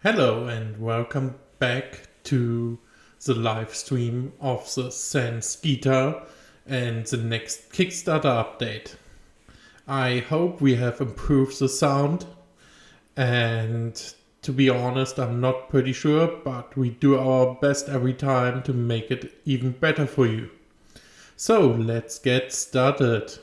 Hello and welcome back to the live stream of the SensGuitar and the next Kickstarter update. I hope we have improved the sound, and to be honest, I'm not pretty sure, but we do our best every time to make it even better for you. So let's get started.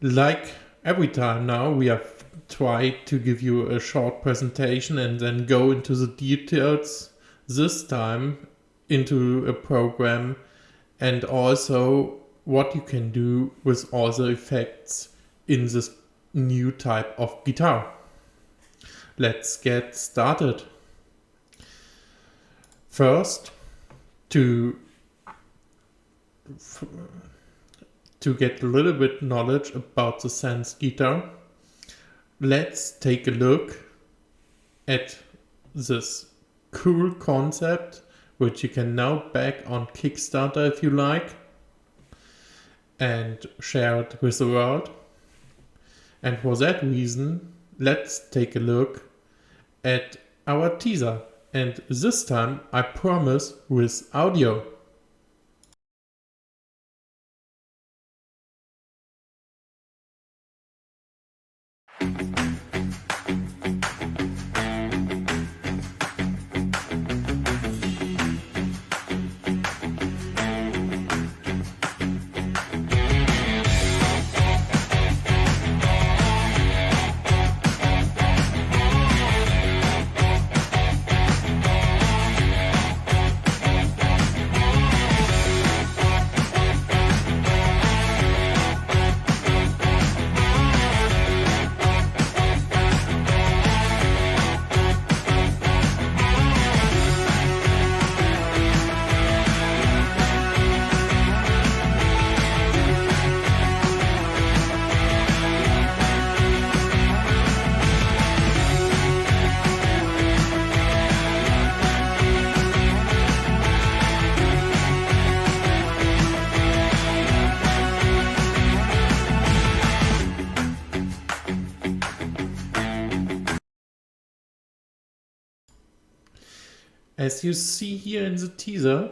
Like every time now, we have tried to give you a short presentation and then go into the details, this time into a program and also what you can do with all the effects in this new type of guitar. Let's get started. First, to get a little bit knowledge about the SensGuitar, let's take a look at this cool concept, which you can now back on Kickstarter if you like, and share it with the world. And for that reason, let's take a look at our teaser. And this time, I promise, with audio. As you see here in the teaser,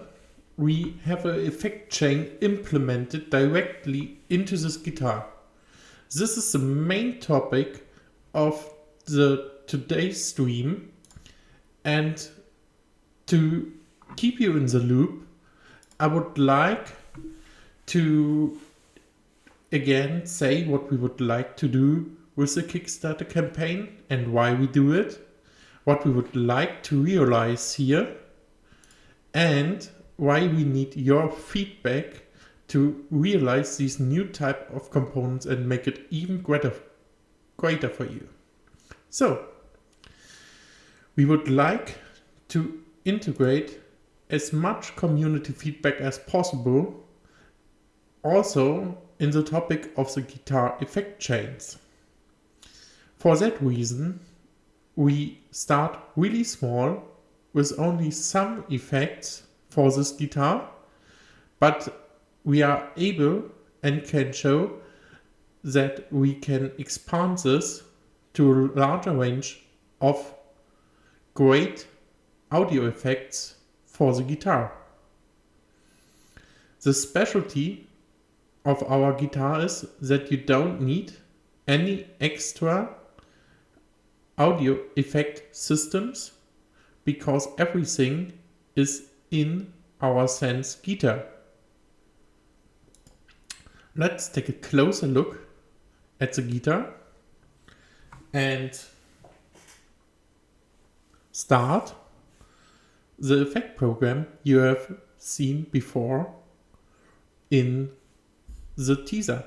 we have an effect chain implemented directly into this guitar. This is the main topic of today's stream, and to keep you in the loop, I would like to again say what we would like to do with the Kickstarter campaign and why we do it, what we would like to realize here, and why we need your feedback to realize these new type of components and make it even greater for you. So, we would like to integrate as much community feedback as possible, also in the topic of the guitar effect chains. For that reason, we start really small with only some effects for this guitar, but we are able and can show that we can expand this to a larger range of great audio effects for the guitar. The specialty of our guitar is that you don't need any extra audio effect systems, because everything is in our SensGuitar. Let's take a closer look at the guitar and start the effect program you have seen before in the teaser.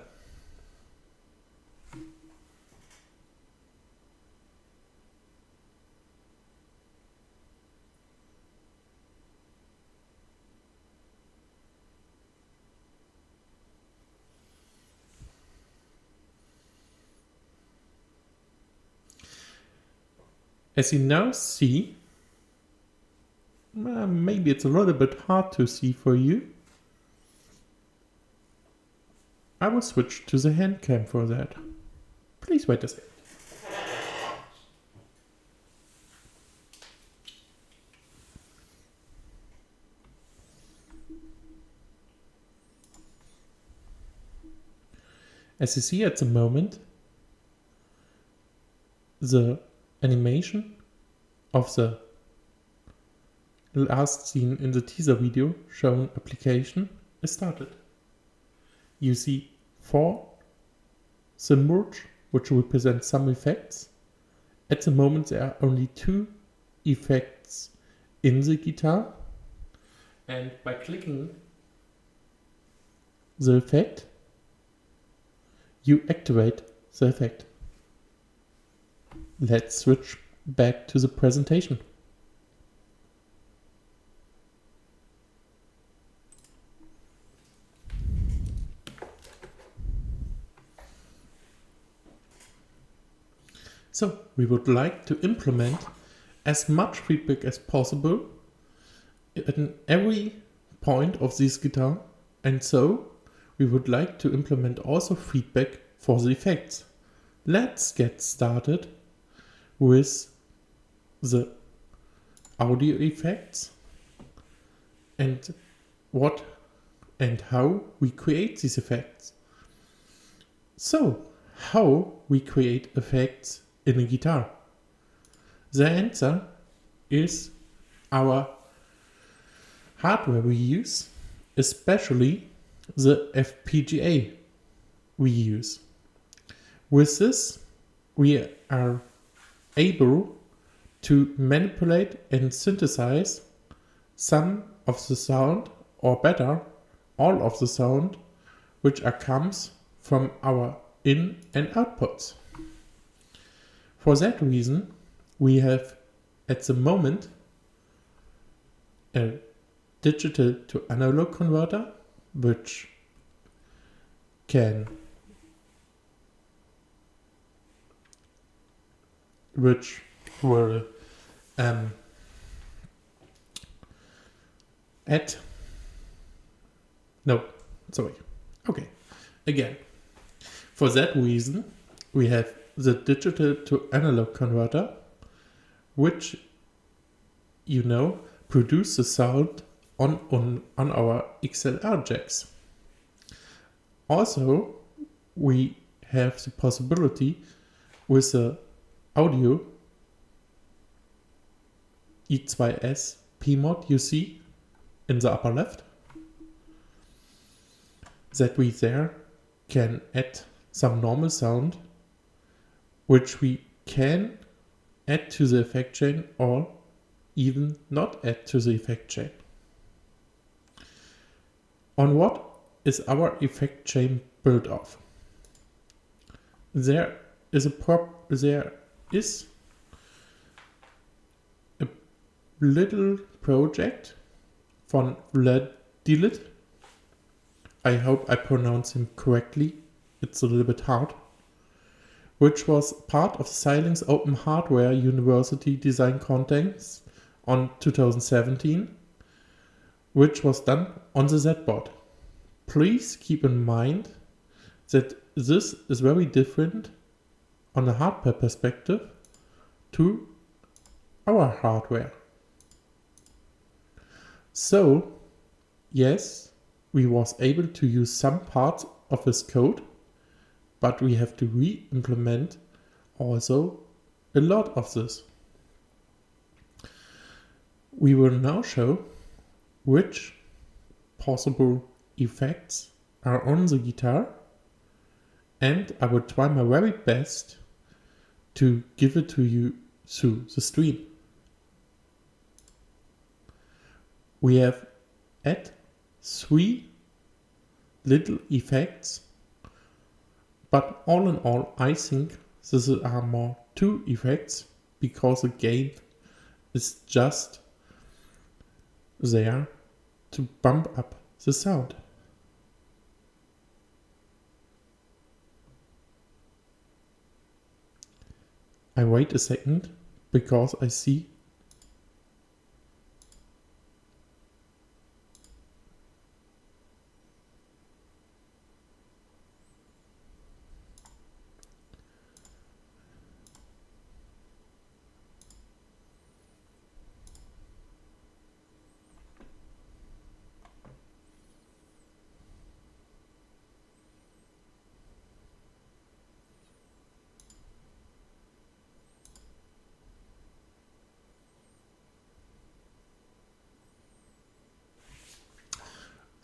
As you now see, maybe it's a little bit hard to see for you. I will switch to the hand cam for that. Please wait a second. As you see at the moment, the animation of the last scene in the teaser video showing application is started. You see 4 symbols which represent some effects. At the moment there are only 2 effects in the guitar, and by clicking the effect you activate the effect. Let's switch back to the presentation. So we would like to implement as much feedback as possible at every point of this guitar, and so we would like to implement also feedback for the effects. Let's get started with the audio effects and what and how we create these effects. So, how we create effects in a guitar? The answer is our hardware we use, especially the FPGA we use. With this, we are able to manipulate and synthesize some of the sound, or better, all of the sound, which comes from our in and outputs. For that reason, we have at the moment a digital to analog converter, which will add, no, sorry, okay, again. For that reason, we have the digital to analog converter, which, you know, produce the sound on our XLR jacks. Also, we have the possibility with the audio E2S P-mod you see in the upper left, that we there can add some normal sound which we can add to the effect chain or even not add to the effect chain. On what is our effect chain built of? There is a little project from Rivado. I hope I pronounce him correctly. It's a little bit hard. Which was part of Siling's Open Hardware University Design Contest on 2017, which was done on the Z-board. Please keep in mind that this is very different on a hardware perspective to our hardware. So, yes, we was able to use some parts of this code, but we have to re-implement also a lot of this. We will now show which possible effects are on the guitar, and I will try my very best to give it to you through the stream. We have add 3 little effects, but all in all I think this are more 2 effects, because the gain is just there to bump up the sound. I wait a second because I see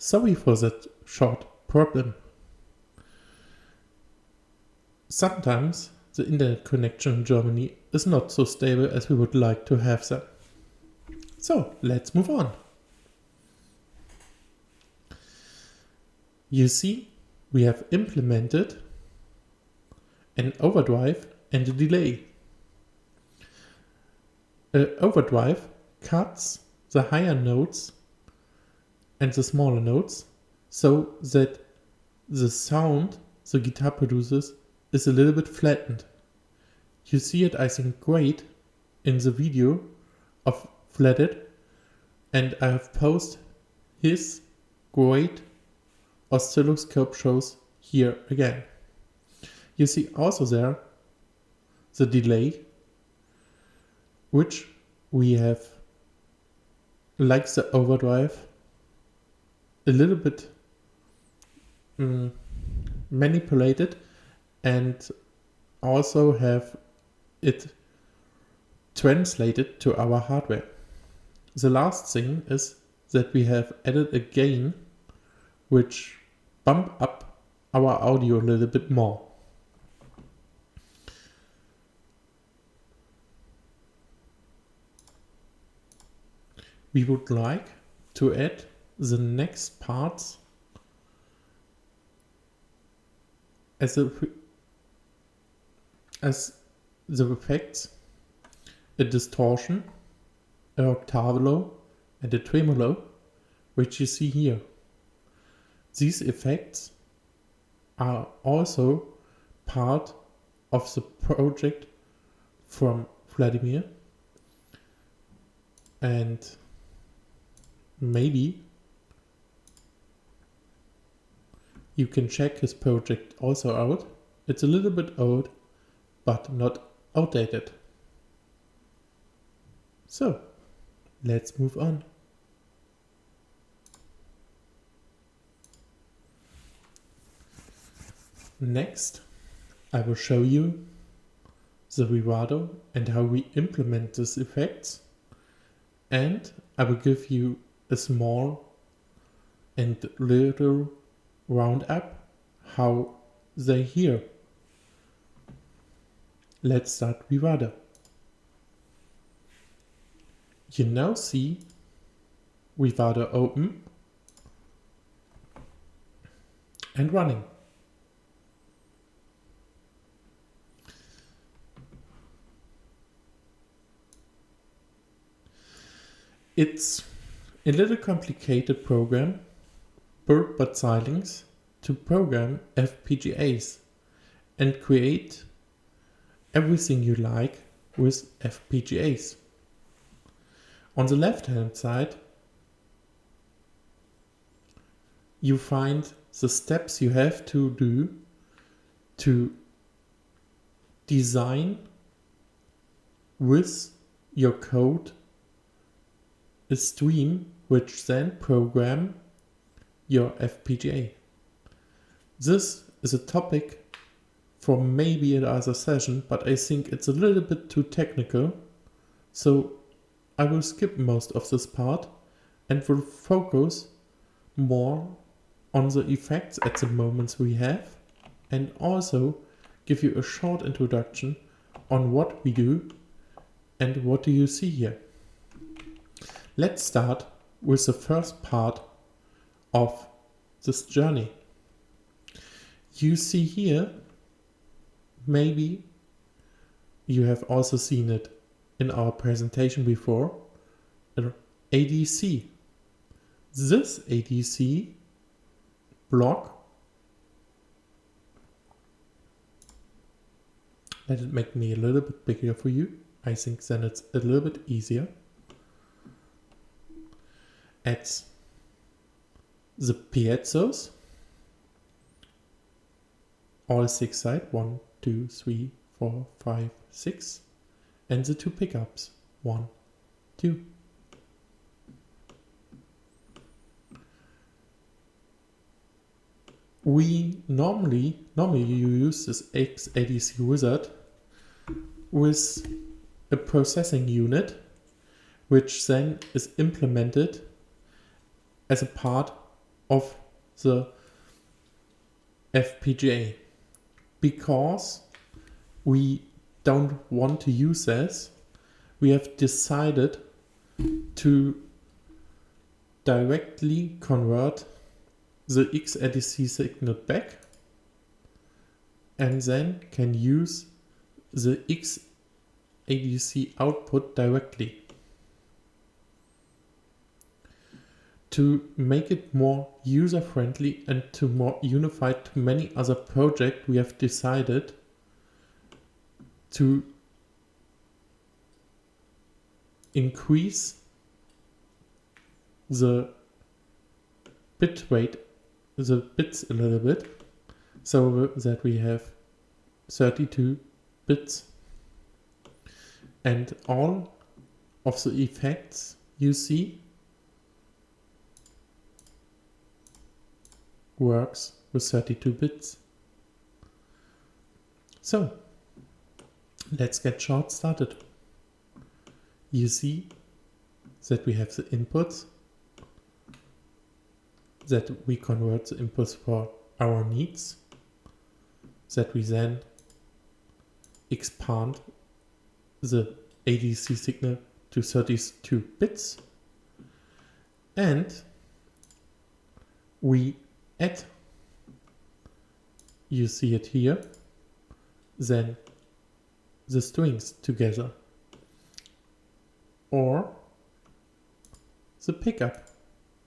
Sorry for that short problem. Sometimes the internet connection in Germany is not so stable as we would like to have them. So let's move on. You see, we have implemented an overdrive and a delay. An overdrive cuts the higher notes and the smaller notes so that the sound the guitar produces is a little bit flattened. You see it, I think, great in the video of Flatted, and I have posted his great oscilloscope shows here again. You see also there the delay, which we have, like the overdrive, a little bit manipulated, and also have it translated to our hardware. The last thing is that we have added a gain which bump up our audio a little bit more. We would like to add the next parts as the effects: a distortion, an octave low, and a tremolo, which you see here. These effects are also part of the project from Vladimir, and maybe you can check his project also out. It's a little bit old, but not outdated. So, let's move on. Next, I will show you the Rivado and how we implement these effects, and I will give you a small and little roundup how they hear. Let's start Rivado. You now see Rivado open and running. It's a little complicated program built by Xilinx to program FPGAs and create everything you like with FPGAs. On the left hand side you find the steps you have to do to design with your code a stream which then program your FPGA. This is a topic for maybe another session, but I think it's a little bit too technical, so I will skip most of this part and will focus more on the effects at the moments we have, and also give you a short introduction on what we do and what do you see here. Let's start with the first part of this journey. You see here, maybe you have also seen it in our presentation before, an ADC. This ADC block, let it make me a little bit bigger for you. I think then it's a little bit easier. Adds the piezos, all 6 sides, 1, 2, 3, 4, 5, 6, and the 2 pickups, 1, 2. We normally you use this XADC wizard with a processing unit, which then is implemented as a part of the FPGA, because we don't want to use this. We have decided to directly convert the XADC signal back and then can use the XADC output directly. To make it more user-friendly and to more unified to many other projects, we have decided to increase the bit rate, the bits a little bit, so that we have 32 bits. And all of the effects you see works with 32 bits. So let's get short started. You see that we have the inputs, that we convert the inputs for our needs, that we then expand the ADC signal to 32 bits, and we add, you see it here, then the strings together, or the pickup,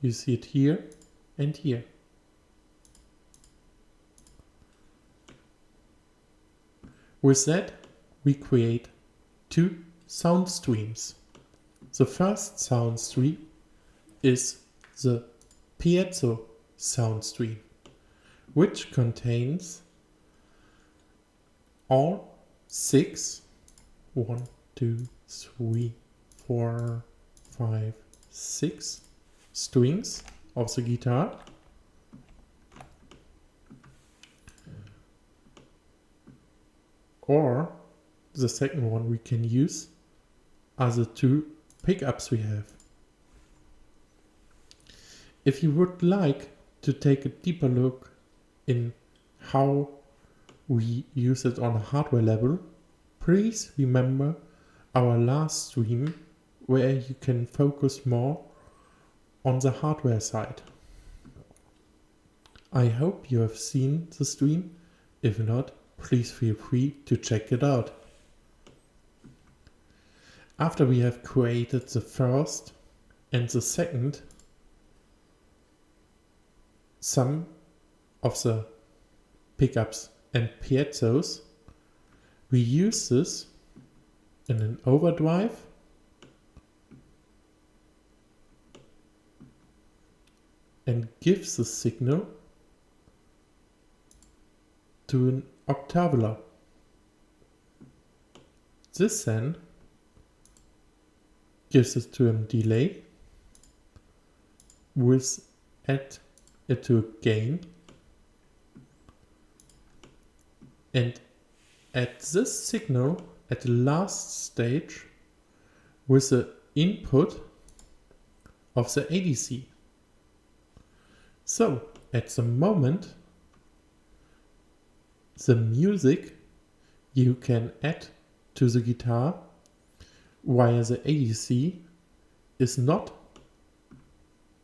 you see it here and here. With that, we create two sound streams. The first sound stream is the piezo sound stream, which contains all 6, 1, 2, 3, 4, 5, 6 strings of the guitar. Or the second one we can use are the two pickups we have. If you would like to take a deeper look in how we use it on a hardware level, please remember our last stream where you can focus more on the hardware side. I hope you have seen the stream. If not, please feel free to check it out. After we have created the first and the second, some of the pickups and piezos, we use this in an overdrive and gives the signal to an octave. This then gives it to a delay, with add it to a gain, and at this signal at the last stage with the input of the ADC. So at the moment, the music you can add to the guitar via the ADC is not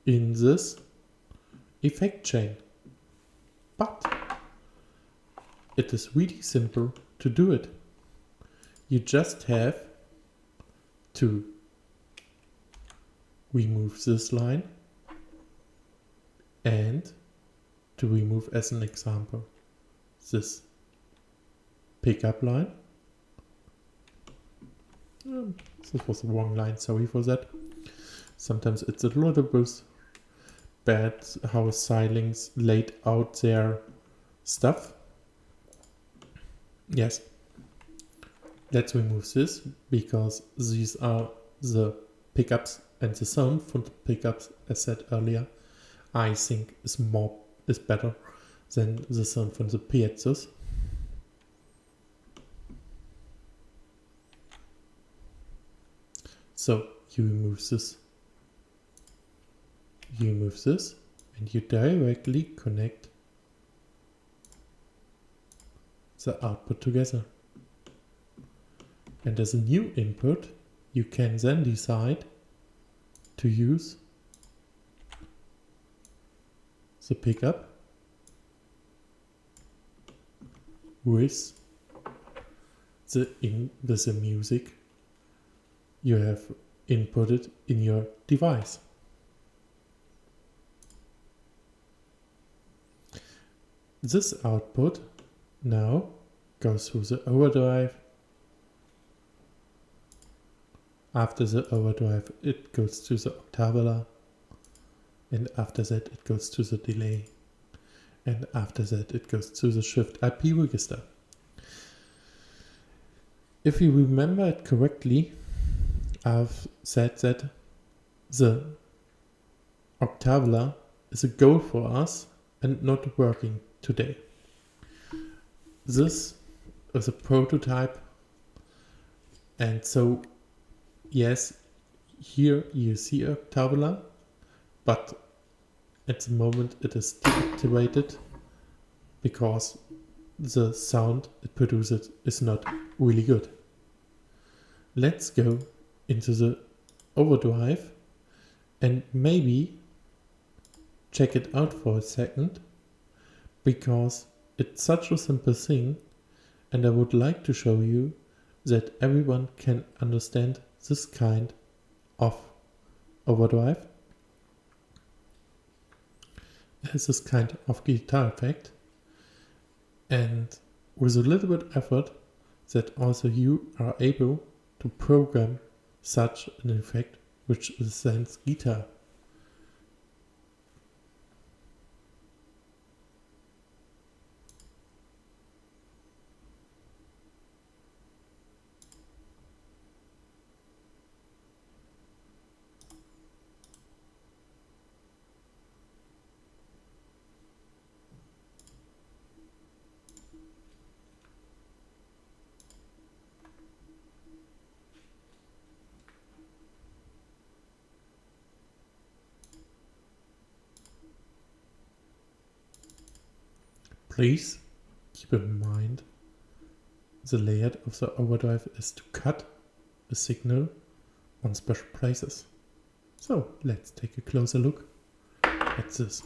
in this effect chain, but it is really simple to do it. You just have to remove this line and to remove, as an example, this pickup line. This was the wrong line, sorry for that. Sometimes it's a little bit bad how Xilinx laid out their stuff. Yes, let's remove this, because these are the pickups, and the sound from the pickups, as said earlier, I think is better than the sound from the piezos. So you remove this, and you directly connect the output together. And as a new input, you can then decide to use the pickup with the music you have inputted in your device. This output now goes through the overdrive. After the overdrive, it goes to the octave, and after that it goes to the delay, and after that it goes to the shift IP register. If you remember it correctly, I've said that the octave is a goal for us and not working today. This is a prototype, and so yes, here you see octave, but at the moment it is deactivated because the sound it produces is not really good. Let's go into the overdrive and maybe check it out for a second, because it's such a simple thing, and I would like to show you that everyone can understand this kind of overdrive as this kind of guitar effect, and with a little bit effort that also you are able to program such an effect, which is SensGuitar. Please keep in mind the layout of the overdrive is to cut a signal on special places. So let's take a closer look at this.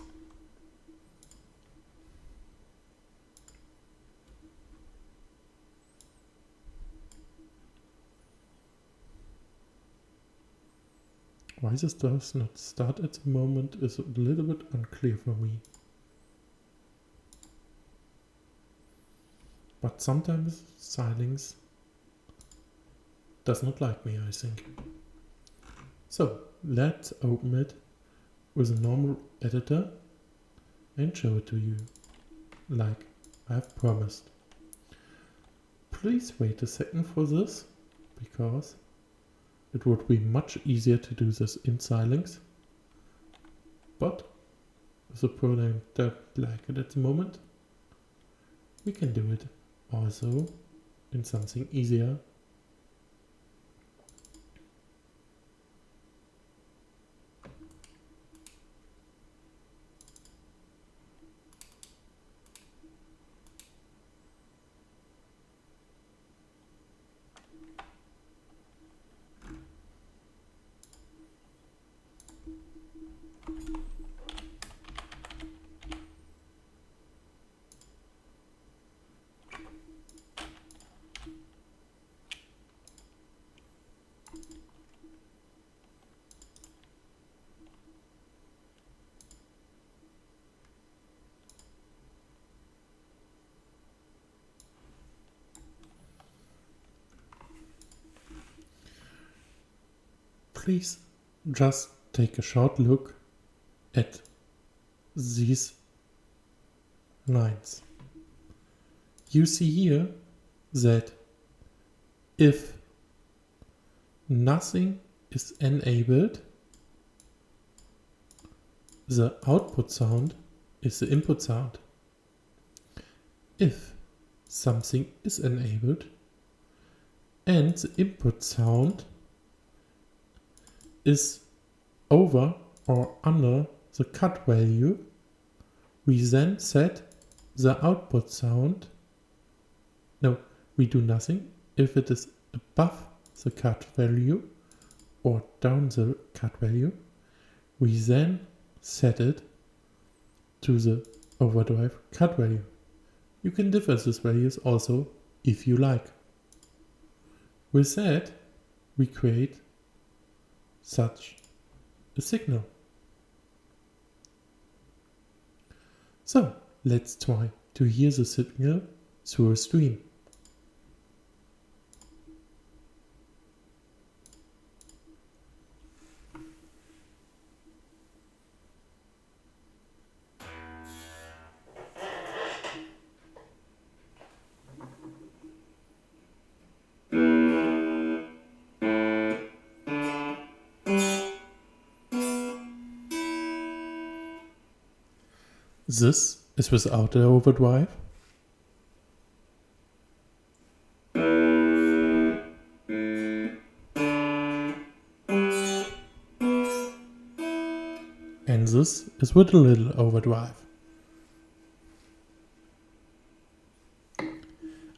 Why this does not start at the moment is a little bit unclear for me. But sometimes Xilinx does not like me, I think. So let's open it with a normal editor and show it to you, like I've promised. Please wait a second for this, because it would be much easier to do this in Xilinx. But with a program that like it at the moment, we can do it also in something easier. Please just take a short look at these lines. You see here that if nothing is enabled, the output sound is the input sound. If something is enabled and the input sound is over or under the cut value, we then set the output sound. No, we do nothing. If it is above the cut value or down the cut value, we then set it to the overdrive cut value. You can differ these values also if you like. With that, we create such a signal. So let's try to hear the signal through a stream. This is without the overdrive. And this is with a little overdrive.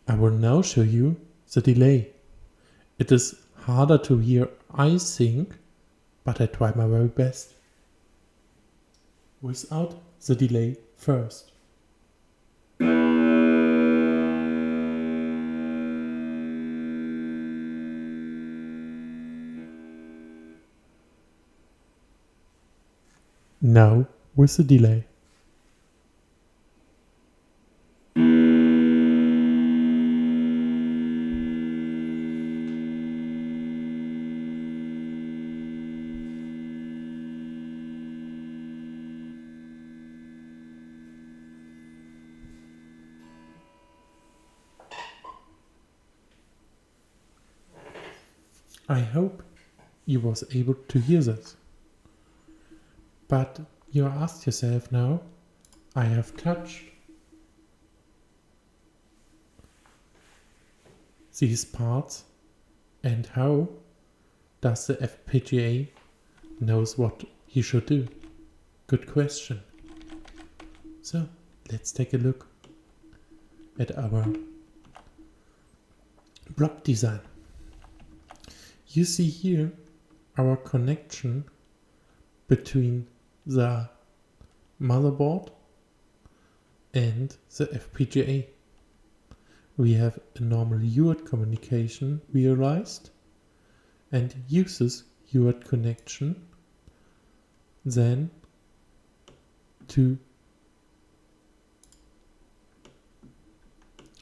I will now show you the delay. It is harder to hear, I think, but I try my very best. Without the delay first. Now with the delay. I hope you was able to hear this. But you ask yourself now, I have touched these parts, and how does the FPGA knows what he should do? Good question. So let's take a look at our block design. You see here our connection between the motherboard and the FPGA. We have a normal UART communication realized and uses UART connection then to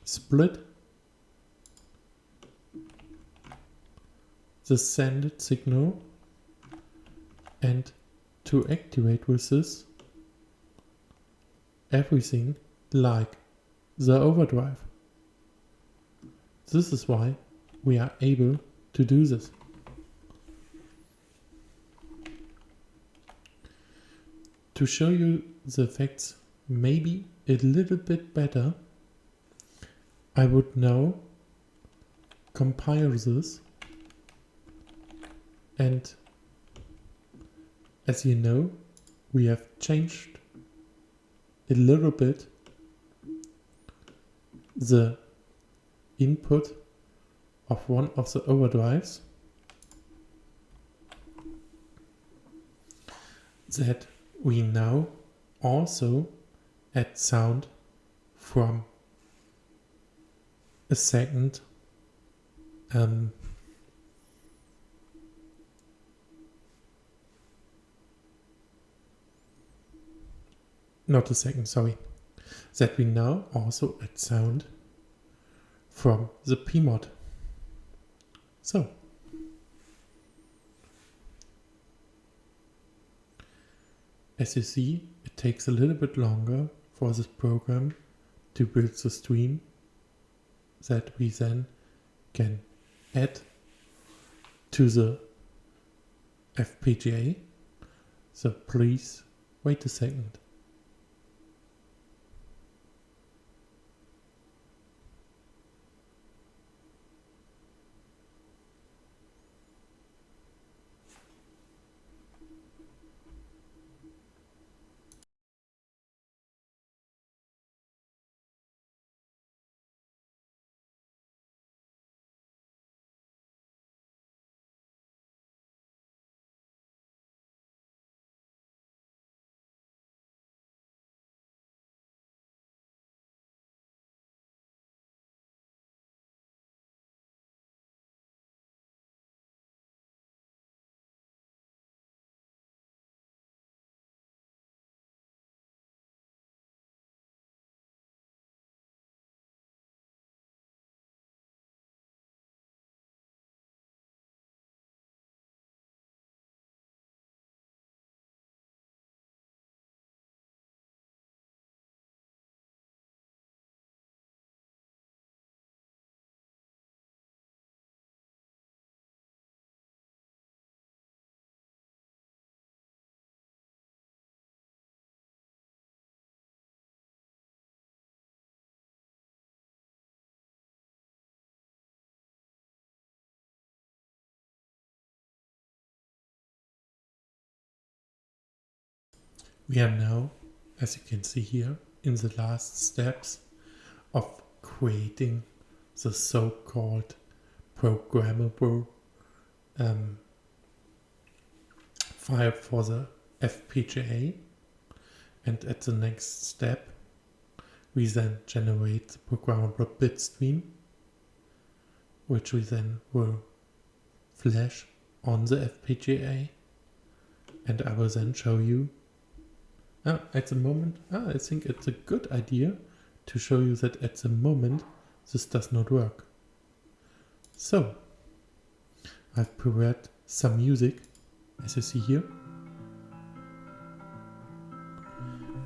split the sended signal and to activate with this everything like the overdrive. This is why we are able to do this. To show you the effects maybe a little bit better, I would now compile this, and as you know, we have changed a little bit the input of one of the overdrives, that we now also add sound from a second not a second, sorry, that we now also add sound from the PMod. So, as you see, it takes a little bit longer for this program to build the stream that we then can add to the FPGA. So please wait a second. We are now, as you can see here, in the last steps of creating the so-called programmable file for the FPGA, and at the next step we then generate the programmable bit stream, which we then will flash on the FPGA, and I will then show you at the moment. I think it's a good idea to show you that at the moment this does not work. So I've prepared some music, as you see here,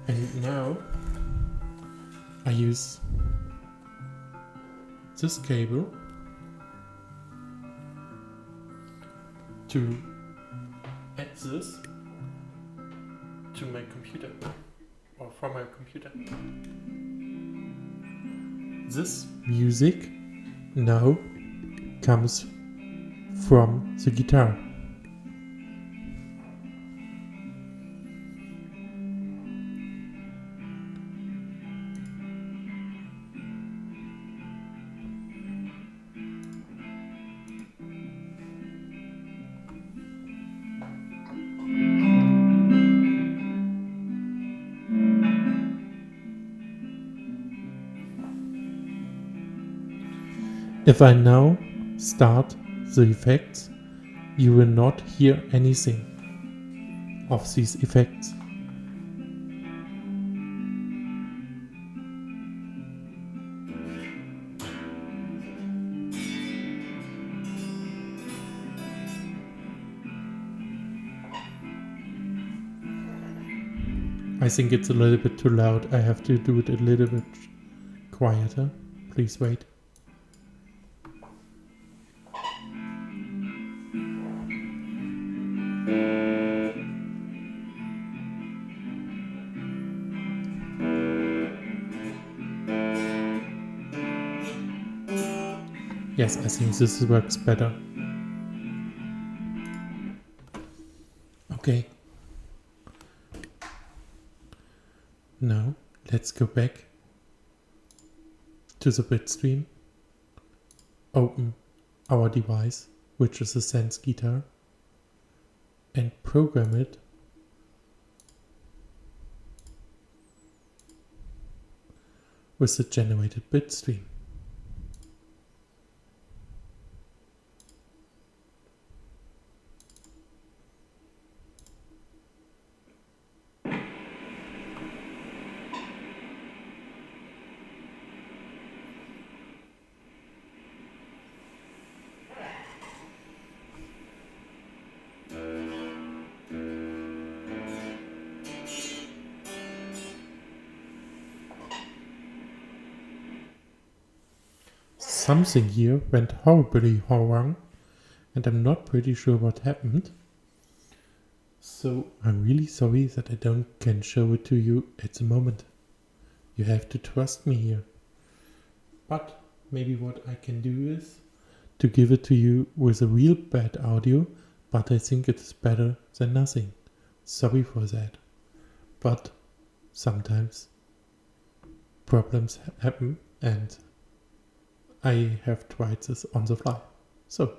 and now I use this cable to add this to my computer, or from my computer. This music now comes from the guitar. If I now start the effects, you will not hear anything of these effects. I think it's a little bit too loud. I have to do it a little bit quieter. Please wait. Yes, I think this works better. Okay. Now, let's go back to the bit stream, open our device, which is a SensGuitar, and program it with the generated bit stream. Something here went horribly wrong, and I'm not pretty sure what happened. So I'm really sorry that I can show it to you at the moment. You have to trust me here. But maybe what I can do is to give it to you with a real bad audio, but I think it's better than nothing. Sorry for that. But sometimes problems happen, and I have tried this on the fly. So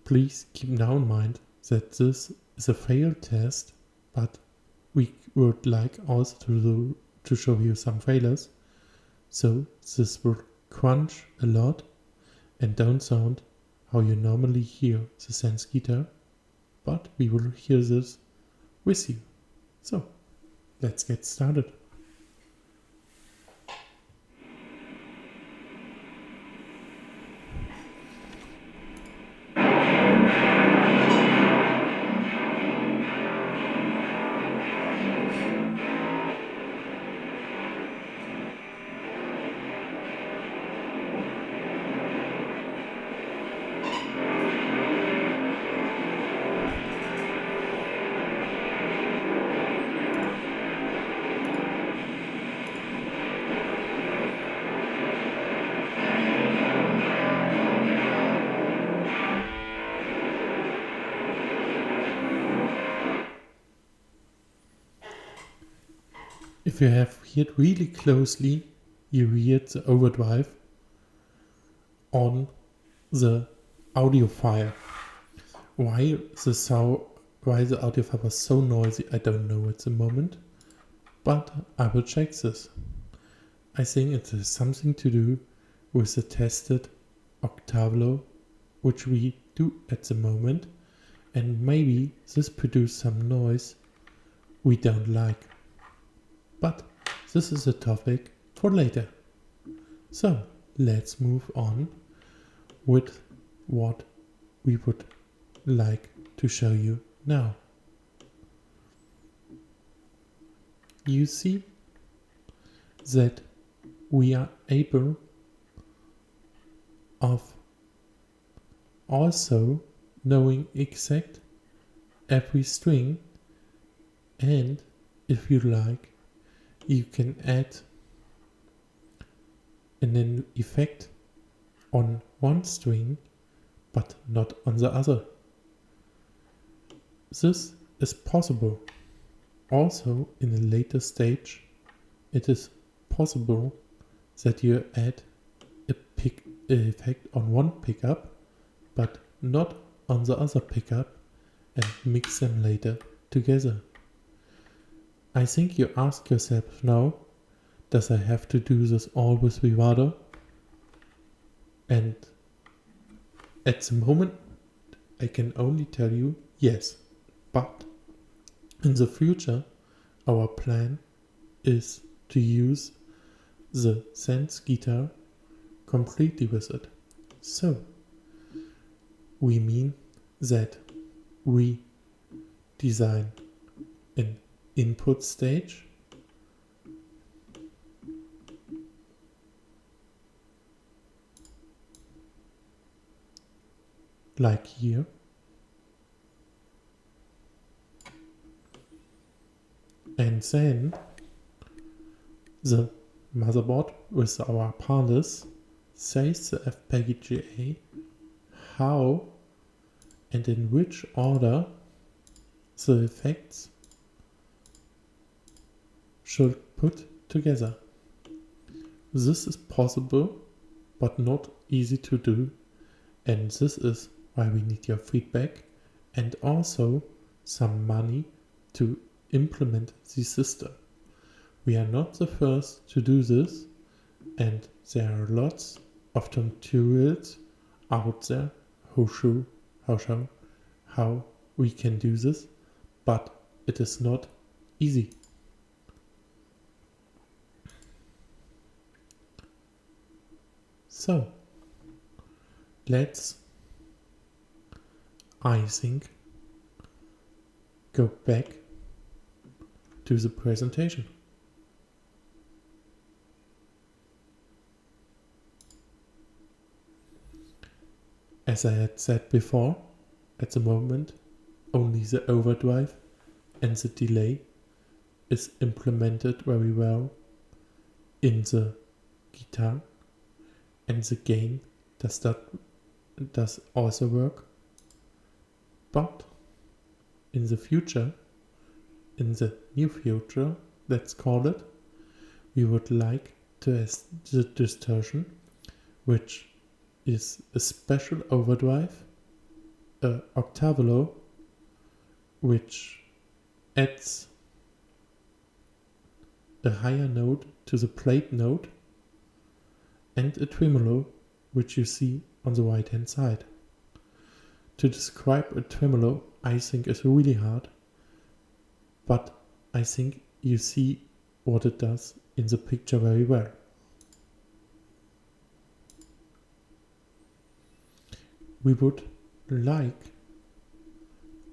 please keep now in mind that this is a failed test, but we would like also to show you some failures. So this will crunch a lot and don't sound how you normally hear the SensGuitar, but we will hear this with you. So let's get started. If you have heard really closely, you hear the overdrive on the audio file. Why the audio file was so noisy, I don't know at the moment, but I will check this. I think it has something to do with the tested octave which we do at the moment, and maybe this produced some noise we don't like. But this is a topic for later. So let's move on with what we would like to show you now. You see that we are able of also knowing exact every string, and if you like, you can add an effect on one string but not on the other. This is possible. Also, in a later stage, it is possible that you add an effect on one pickup but not on the other pickup and mix them later together. I think you ask yourself now, does I have to do this all with Rivado? And at the moment, I can only tell you yes. But in the future, our plan is to use the SensGuitar completely with it. So, we mean that we design an input stage, like here, and then the motherboard with our panels says the FPGA how and in which order the effects should put together. This is possible but not easy to do, and this is why we need your feedback and also some money to implement the system. We are not the first to do this, and there are lots of tutorials out there who show how we can do this, but it is not easy. So let's, I think, go back to the presentation. As I had said before, at the moment only the overdrive and the delay is implemented very well in the guitar, and the gain does also work. But in the future, in the near future, let's call it, we would like to add the distortion, which is a special overdrive, a octave, which adds a higher note to the played note, and a tremolo, which you see on the right hand side. To describe a tremolo, I think is really hard, but I think you see what it does in the picture very well. We would like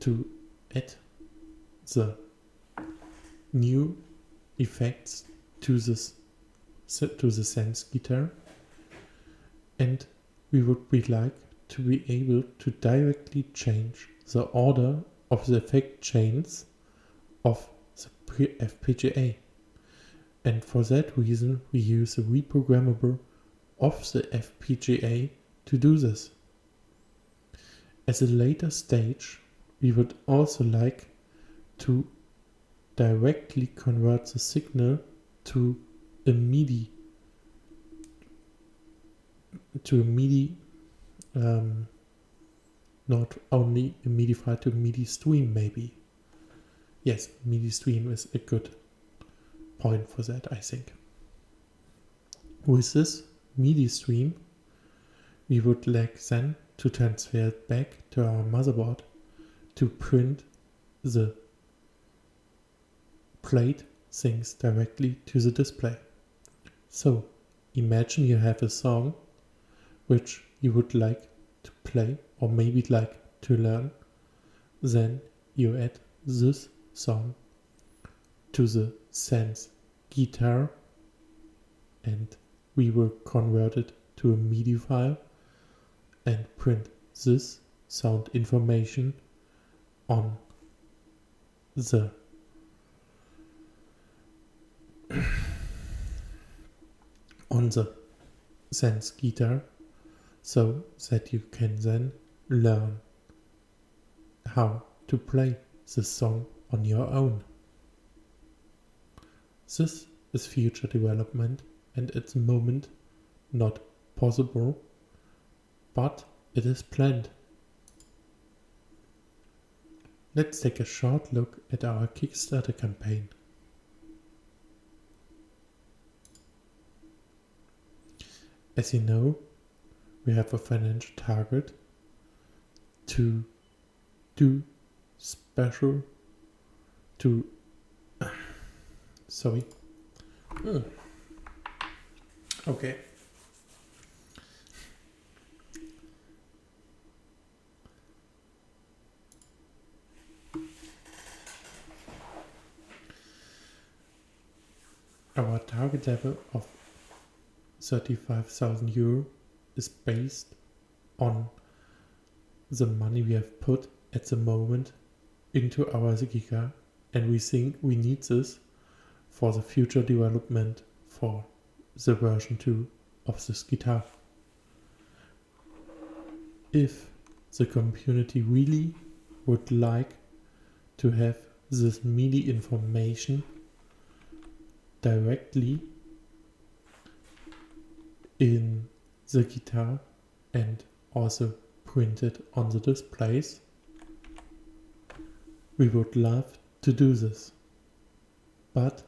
to add the new effects to the SensGuitar, and we would be like to be able to directly change the order of the effect chains of the FPGA. And for that reason, we use a reprogrammable of the FPGA to do this. At a later stage, we would also like to directly convert the signal to a MIDI not only a MIDI file to MIDI stream maybe. Yes, MIDI stream is a good point for that, I think. With this MIDI stream, we would like then to transfer it back to our motherboard to print the played things directly to the display. So imagine you have a song which you would like to play or maybe like to learn. Then you add this song to the SensGuitar and we will convert it to a MIDI file and print this sound information on the SensGuitar, so that you can then learn how to play this song on your own. This is future development and at the moment not possible, but it is planned. Let's take a short look at our Kickstarter campaign. As you know, we have a financial target to do special to sorry. Okay. Our target level of 35,000 euro is based on the money we have put at the moment into our Giga, and we think we need this for the future development for the version 2 of this guitar. If the community really would like to have this MIDI information directly in the guitar and also printed on the displays, we would love to do this. But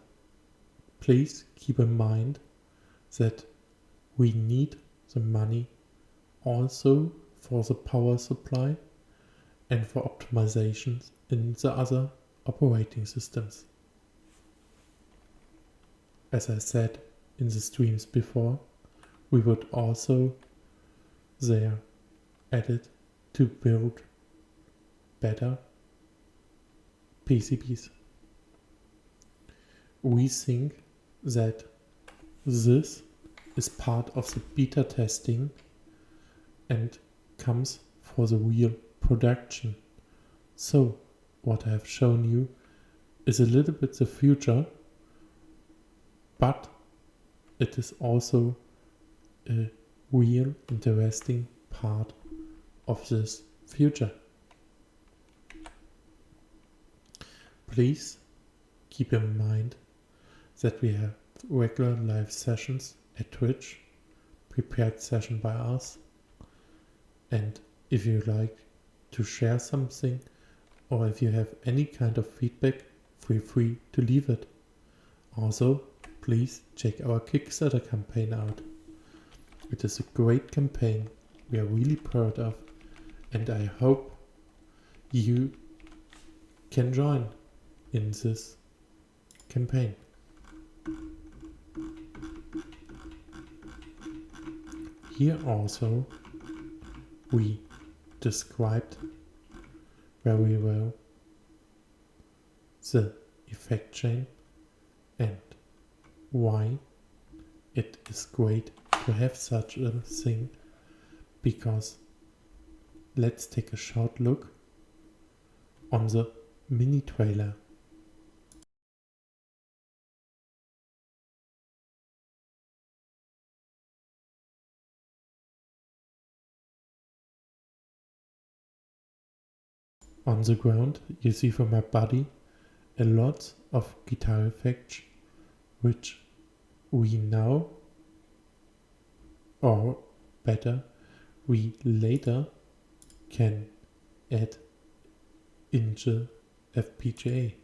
please keep in mind that we need the money also for the power supply and for optimizations in the other operating systems. As I said in the streams before, we would also there add it to build better PCBs. We think that this is part of the beta testing and comes for the real production. So what I have shown you is a little bit the future, but it is also a real interesting part of this future. Please keep in mind that we have regular live sessions at Twitch, prepared session by us, and if you like to share something or if you have any kind of feedback, feel free to leave it. Also, please check our Kickstarter campaign out. It is a great campaign we are really proud of, and I hope you can join in this campaign. Here also we described very well the effect chain and why it is great to have such a thing, because let's take a short look on the mini trailer. On the ground you see from my body a lot of guitar effects which we now, or better, we later can add into FPGA.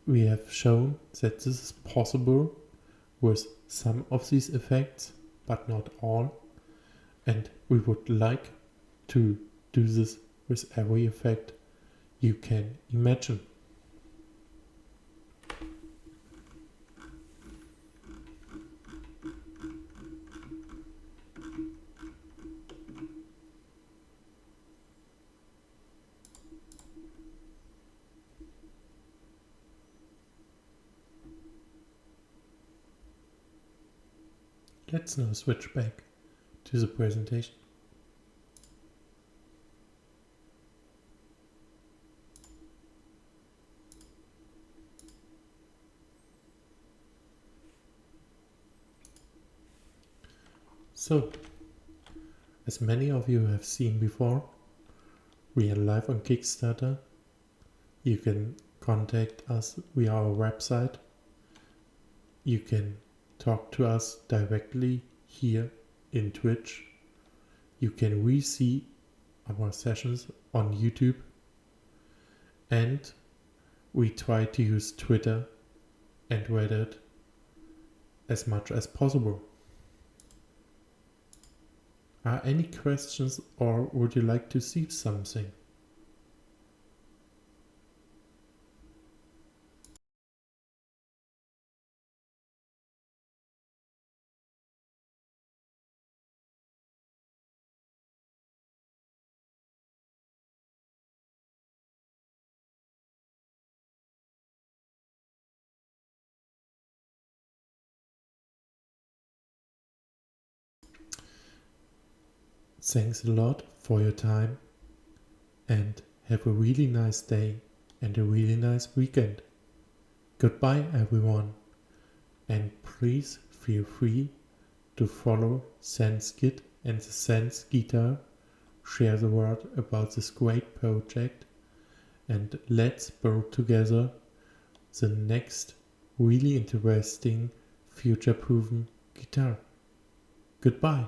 We have shown that this is possible with some of these effects, but not all, and we would like to do this with every effect you can imagine. Let's now switch back to the presentation. So, as many of you have seen before, we are live on Kickstarter. You can contact us via our website. You can talk to us directly here in Twitch. You can re-see our sessions on YouTube. And we try to use Twitter and Reddit as much as possible. Are any questions, or would you like to see something? Thanks a lot for your time, and have a really nice day and a really nice weekend. Goodbye everyone, and please feel free to follow SensGit and the SensGuitar, share the word about this great project, and let's build together the next really interesting future-proven guitar. Goodbye.